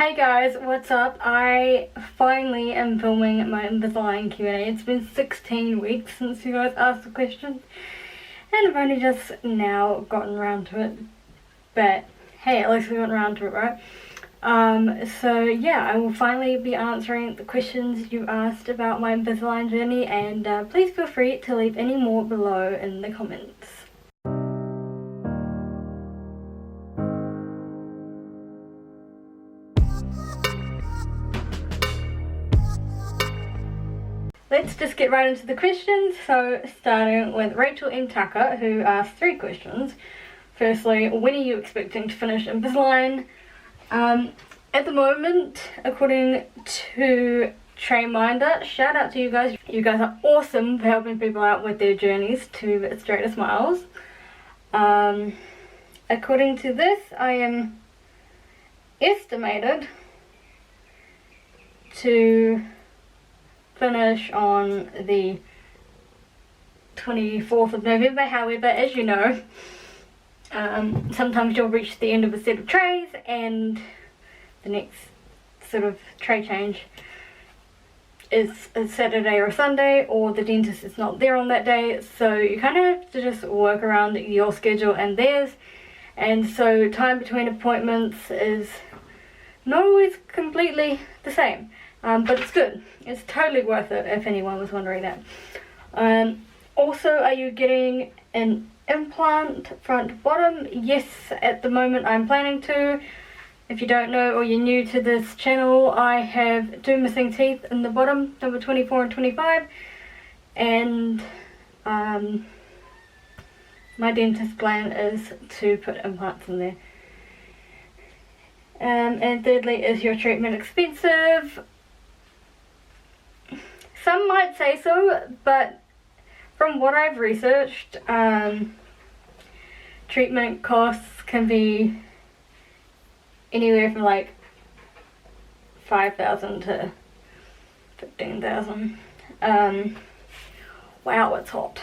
Hey guys, what's up? I finally am filming my Invisalign Q&A. It's been 16 weeks since you guys asked the questions, and I've only just now gotten around to it. But hey, at least we got around to it, right? So yeah, I will finally be answering the questions you asked about my Invisalign journey, and please feel free to leave any more below in the comments. Let's just get right into the questions. So starting with Rachel M. Tucker, who asked 3 questions. Firstly, when are you expecting to finish Invisalign? At the moment, according to Trayminder, shout out to you guys. You guys are awesome for helping people out with their journeys to straighter smiles. According to this, I am estimated to finish on the 24th of November. However, as you know, sometimes you'll reach the end of a set of trays and the next sort of tray change is a Saturday or a Sunday, or the dentist is not there on that day, so you kind of have to just work around your schedule and theirs. And so time between appointments is not always completely the same. But it's good. It's totally worth it, if anyone was wondering that. Also, are you getting an implant front bottom? Yes, at the moment I'm planning to. If you don't know or you're new to this channel, I have 2 missing teeth in the bottom, number 24 and 25. And my dentist plan is to put implants in there. And thirdly, is your treatment expensive? Some might say so, but from what I've researched, treatment costs can be anywhere from like $5,000 to $15,000. Wow, it's hot.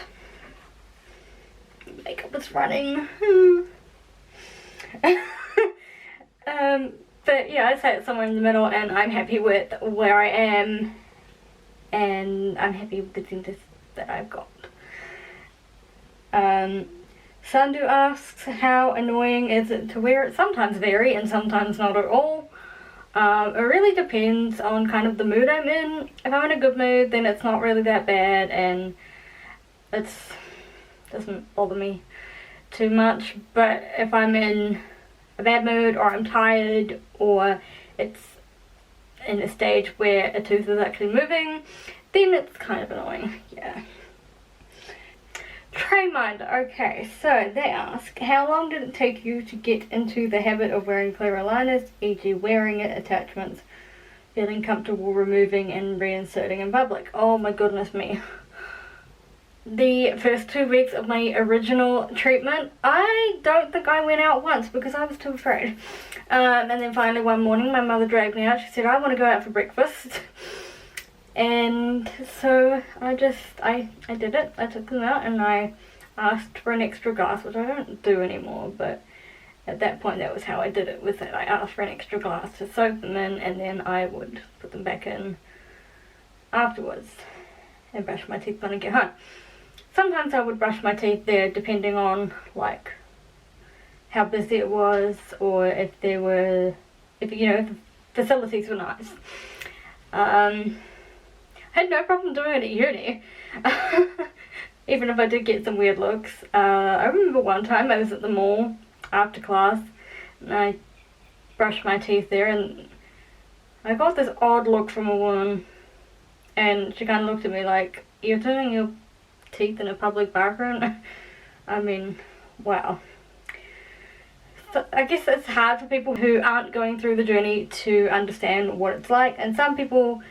Makeup is running. But yeah, I'd say it's somewhere in the middle, and I'm happy with where I am. And I'm happy with the dentist that I've got. Sandu asks, how annoying is it to wear it? Sometimes very, and sometimes not at all. It really depends on kind of the mood I'm in. If I'm in a good mood, then it's not really that bad, and it doesn't bother me too much. But if I'm in a bad mood, or I'm tired, or it's in a stage where a tooth is actually moving, then it's kind of annoying, yeah. Trayminder, okay, so they ask, how long did it take you to get into the habit of wearing clear aligners, e.g. wearing it, attachments, feeling comfortable removing and reinserting in public? Oh my goodness me. The first 2 weeks of my original treatment, I don't think I went out once because I was too afraid. And then finally one morning my mother dragged me out. She said, I want to go out for breakfast. And so I did it. I took them out and I asked for an extra glass, which I don't do anymore, but at that point that was how I did it, was that I asked for an extra glass to soak them in, and then I would put them back in afterwards and brush my teeth when I get home. Sometimes I would brush my teeth there depending on like how busy it was, or if the facilities were nice. I had no problem doing it at uni. Even if I did get some weird looks. I remember one time I was at the mall after class and I brushed my teeth there, and I got this odd look from a woman, and she kind of looked at me like, you're doing your teeth in a public bathroom? I mean, wow. So I guess it's hard for people who aren't going through the journey to understand what it's like, and some people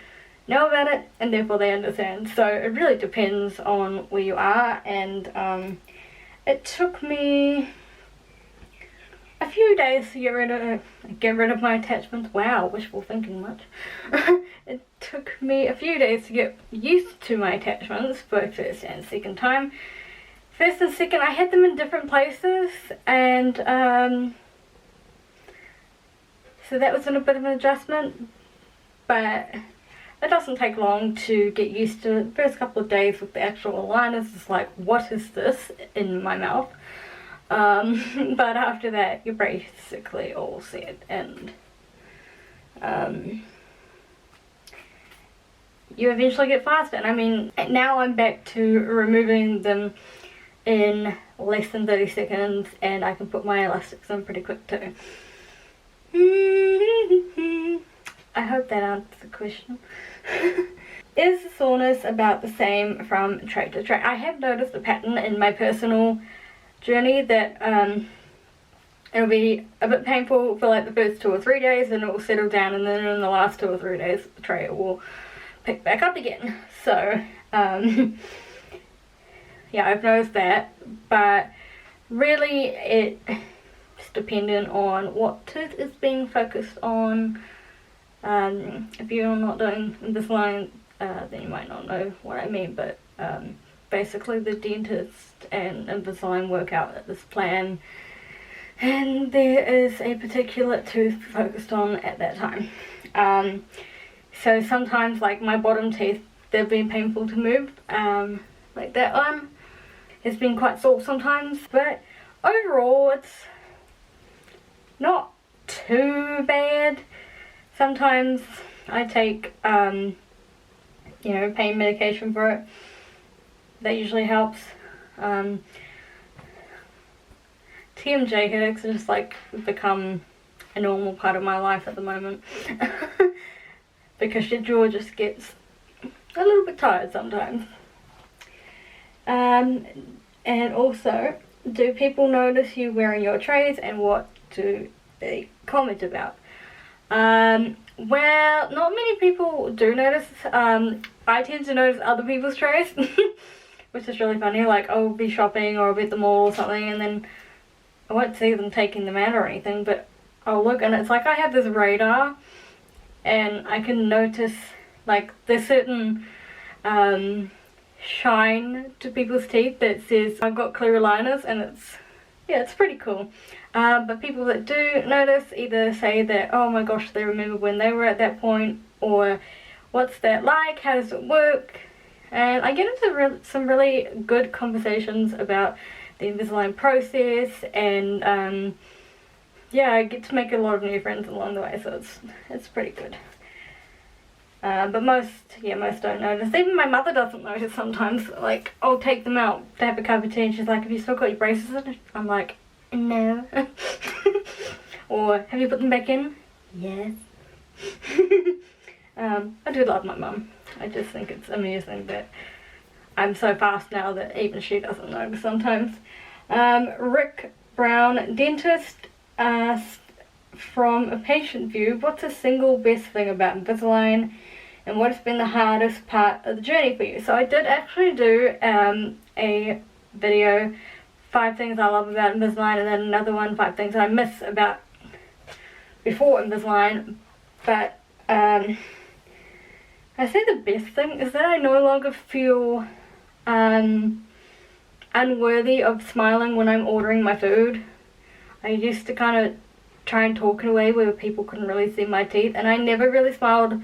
know about it and therefore they understand. So it really depends on where you are, and it took me a few days to get rid of my attachments. Wow, wishful thinking much. It took me a few days to get used to my attachments, both first and second time. First and second, I had them in different places, and so that was a bit of an adjustment, but it doesn't take long to get used to it. The first couple of days with the actual aligners is like, what is this in my mouth? But after that, you're basically all set, and you eventually get faster. And I mean, now I'm back to removing them in less than 30 seconds, and I can put my elastics in pretty quick too. I hope that answers the question. Is the soreness about the same from tray to tray? I have noticed a pattern in my personal journey that it'll be a bit painful for like the first 2 or 3 days, and it will settle down, and then in the last 2 or 3 days the tray will pick back up again. So yeah, I've noticed that, but really it's dependent on what tooth is being focused on. If you're not doing Invisalign, then you might not know what I mean, but basically the dentist and Invisalign work out at this plan, and there is a particular tooth focused on at that time. So sometimes, like my bottom teeth, they've been painful to move, like that one. It's been quite sore sometimes, but overall it's not too bad. Sometimes I take, you know, pain medication for it. That usually helps. TMJ headaches are just like become a normal part of my life at the moment. Because your jaw just gets a little bit tired sometimes. And also, do people notice you wearing your trays, and what do they comment about? Well, not many people do notice. I tend to notice other people's trays, which is really funny. Like, I'll be shopping or I'll be at the mall or something, and then I won't see them taking them out or anything, but I'll look, and it's like I have this radar, and I can notice, like, there's certain shine to people's teeth that says I've got clear aligners, and it's pretty cool. But people that do notice either say that, oh my gosh, they remember when they were at that point, or what's that like, how does it work? And I get into some really good conversations about the Invisalign process, and yeah, I get to make a lot of new friends along the way, so it's pretty good. But most don't notice. Even my mother doesn't notice sometimes. Like, I'll take them out to have a cup of tea, and she's like, have you still got your braces in? I'm like, no. Or, have you put them back in? Yes. I do love my mum. I just think it's amusing that I'm so fast now that even she doesn't notice sometimes. Rick Brown, dentist, asked, from a patient view, what's the single best thing about Invisalign, and what has been the hardest part of the journey for you? So I did actually do a video, 5 things I love about Invisalign, and then another one, 5 things I miss about before Invisalign. But I say the best thing is that I no longer feel unworthy of smiling when I'm ordering my food. I used to kind of try and talk in a way where people couldn't really see my teeth, and I never really smiled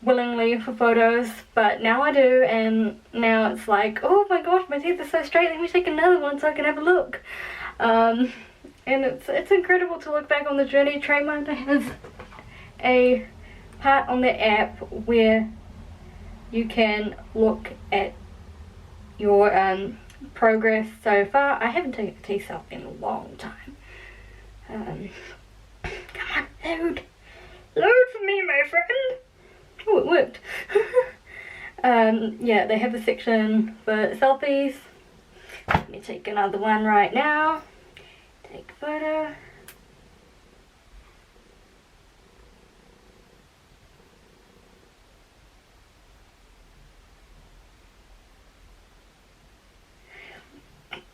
willingly for photos, but now I do, and now it's like, oh my gosh, my teeth are so straight, let me take another one so I can have a look. And it's incredible to look back on the journey. Trayminder has a part on the app where you can look at your progress so far. I haven't taken the teeth out in a long time. Come on, load for me, my friend. Oh, it worked. Yeah, they have a section for selfies. Let me take another one right now. Take a photo.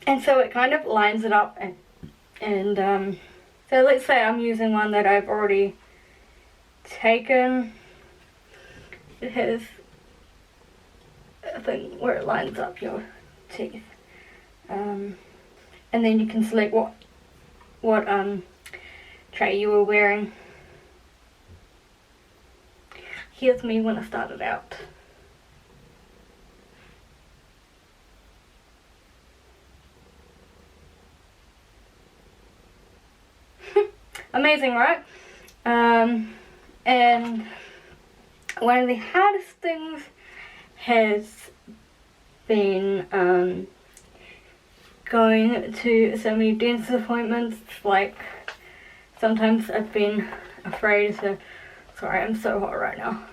And so it kind of lines it up, and so let's say I'm using one that I've already taken. It has a thing where it lines up your teeth, and then you can select what tray you were wearing. here's me when I started out. Amazing, right? And one of the hardest things has been going to so many dentist appointments. Like, sometimes I've been afraid to, sorry, I'm so hot right now.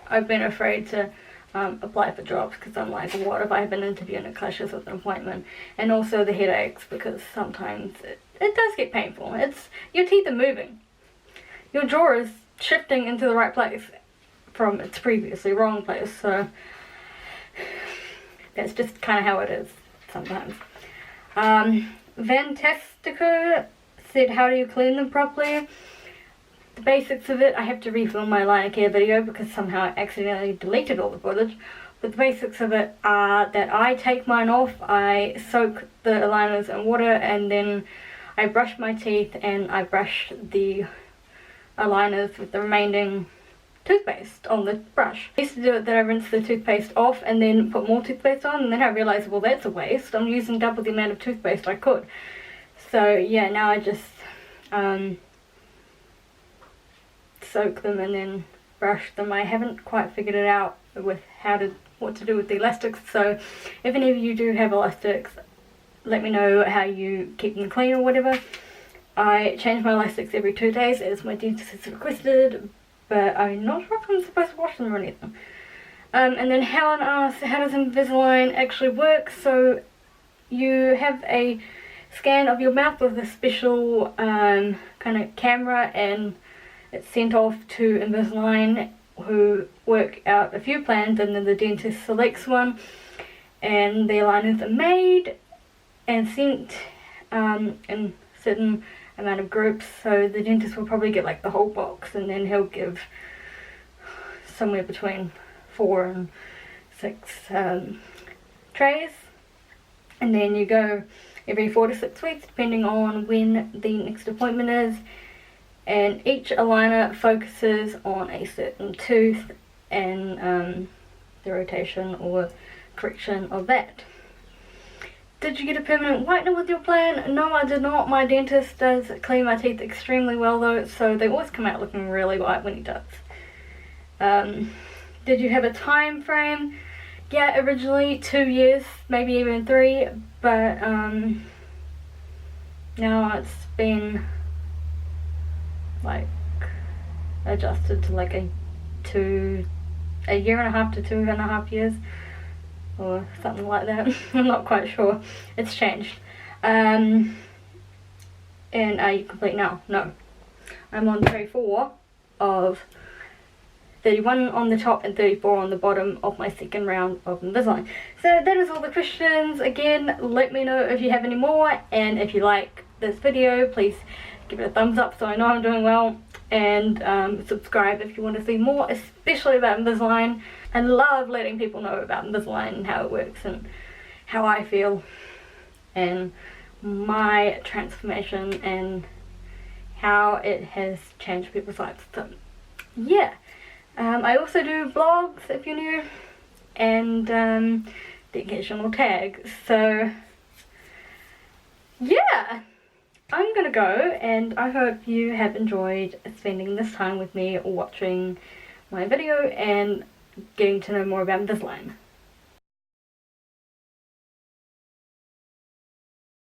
I've been afraid to apply for jobs because I'm like, what if I have an interview and it clashes with an appointment? And also the headaches, because sometimes it does get painful. It's, your teeth are moving. Your jaw is shifting into the right place from its previously wrong place, so that's just kind of how it is sometimes. Fantastico said, how do you clean them properly? The basics of it, I have to refilm my aligner care video because somehow I accidentally deleted all the footage. But the basics of it are that I take mine off, I soak the aligners in water, and then I brush my teeth and I brush the aligners with the remaining toothpaste on the brush. I used to do it that I rinse the toothpaste off and then put more toothpaste on, and then I realised, well, that's a waste. I'm using double the amount of toothpaste I could. So yeah, now I just soak them and then brush them. I haven't quite figured it out with what to do with the elastics, so if any of you do have elastics, let me know how you keep them clean or whatever. I change my elastics every 2 days as my dentist has requested, but I'm not sure if I'm supposed to wash them or anything. And then Helen asked, how does Invisalign actually work? So you have a scan of your mouth with a special kind of camera, and it's sent off to Invisalign, who work out a few plans, and then the dentist selects one, and the aligners are made and sent in certain amount of groups. So the dentist will probably get like the whole box, and then he'll give somewhere between 4 and 6 trays, and then you go every 4 to 6 weeks depending on when the next appointment is, and each aligner focuses on a certain tooth and the rotation or correction of that. Did you get a permanent whitener with your plan? No, I did not. My dentist does clean my teeth extremely well though, so they always come out looking really white when he does. Did you have a time frame? Yeah, originally 2 years, maybe even 3, but now it's been like adjusted to like a year and a half to 2.5 years. Or something like that. I'm not quite sure. It's changed. And are you complete now? No. I'm on tray 4 of 31 on the top and 34 on the bottom of my second round of Invisalign. So that is all the questions. Again, let me know if you have any more, and if you like this video, please give it a thumbs up so I know I'm doing well, and subscribe if you want to see more, especially about Invisalign. I love letting people know about Invisalign and how it works and how I feel and my transformation and how it has changed people's lives. So yeah, I also do vlogs if you're new, and the occasional tag. So yeah, I'm gonna go, and I hope you have enjoyed spending this time with me watching my video and getting to know more about Invisalign.